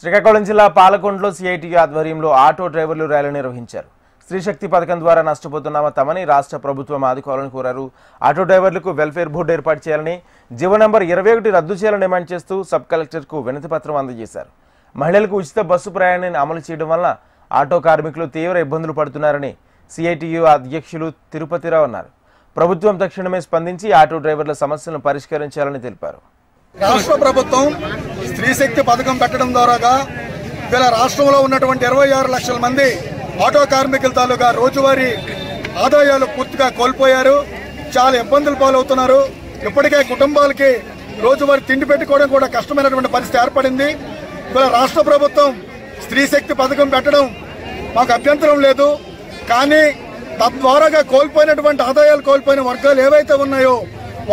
శ్రీకాకుళం జిల్లా పాలకొండలో సిఐటియు ఆధ్వర్యంలో ఆటో డ్రైవర్లు ర్యాలీ నిర్వహించారు. స్త్రీశక్తి పథకం ద్వారా నష్టపోతున్న తమని రాష్ట్ర ప్రభుత్వం ఆదుకోవాలని కోరారు. ఆటో డ్రైవర్లకు వెల్ఫేర్ బోర్డు ఏర్పాటు చేయాలని, జీవో నంబర్ 21 రద్దు చేయాలని డిమాండ్ చేస్తూ సబ్ కలెక్టర్కు వినతి పత్రం అందజేశారు. మహిళలకు ఉచిత బస్సు ప్రయాణాన్ని అమలు చేయడం వల్ల ఆటో కార్మికులు తీవ్ర ఇబ్బందులు పడుతున్నారని సిఐటియు అధ్యక్షులు తిరుపతిరావు అన్నారు. ప్రభుత్వం తక్షణమే స్పందించి ఆటో డ్రైవర్ల సమస్యలను పరిష్కరించాలని తెలిపారు. రాష్ట్ర ప్రభుత్వం స్త్రీశక్తి పథకం పెట్టడం ద్వారాగా ఇలా రాష్ట్రంలో ఉన్నటువంటి 26 లక్షల మంది ఆటో కార్మికుల తాలూకా రోజువారీ ఆదాయాలు పూర్తిగా కోల్పోయారు. చాలా ఇబ్బందులు పాలవుతున్నారు. ఇప్పటికే కుటుంబాలకి రోజువారీ తిండి పెట్టుకోవడం కూడా కష్టమైనటువంటి పరిస్థితి ఏర్పడింది. ఇలా రాష్ట్ర ప్రభుత్వం స్త్రీశక్తి పథకం పెట్టడం మాకు అభ్యంతరం లేదు. కానీ తద్వారాగా కోల్పోయినటువంటి ఆదాయాలు కోల్పోయిన వర్గాలు ఏవైతే ఉన్నాయో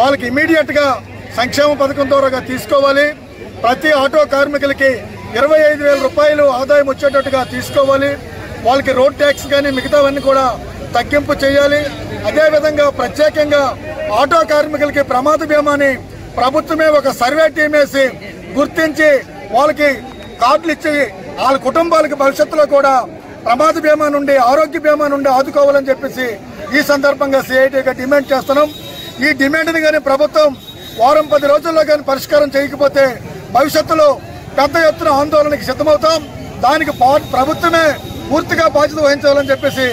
వాళ్ళకి ఇమీడియట్గా సంక్షేమ పథకం ద్వారా తీసుకోవాలి. ప్రతి ఆటో కార్మికులకి 25,000 రూపాయలు ఆదాయం వచ్చేటట్టుగా తీసుకోవాలి. వాళ్ళకి రోడ్ ట్యాక్స్ కానీ మిగతావన్నీ కూడా తగ్గింపు చేయాలి. అదేవిధంగా ప్రత్యేకంగా ఆటో కార్మికులకి ప్రమాద బీమాని ప్రభుత్వమే ఒక సర్వే టీం వేసి గుర్తించి వాళ్ళకి కార్డులు ఇచ్చి వాళ్ళ కుటుంబాలకి భవిష్యత్తులో కూడా ప్రమాద బీమా నుండి ఆరోగ్య బీమా నుండి ఆదుకోవాలని చెప్పేసి ఈ సందర్భంగా సిఐటిగా డిమాండ్ చేస్తున్నాం. ఈ డిమాండ్ని కానీ ప్రభుత్వం వారం 10 రోజుల్లో కానీ పరిష్కారం చేయకపోతే భవిష్యత్తులో పెద్ద ఎత్తున ఆందోళనకి సిద్ధమవుతాం. దానికి ప్రభుత్వమే పూర్తిగా బాధ్యత వహించాలని చెప్పేసి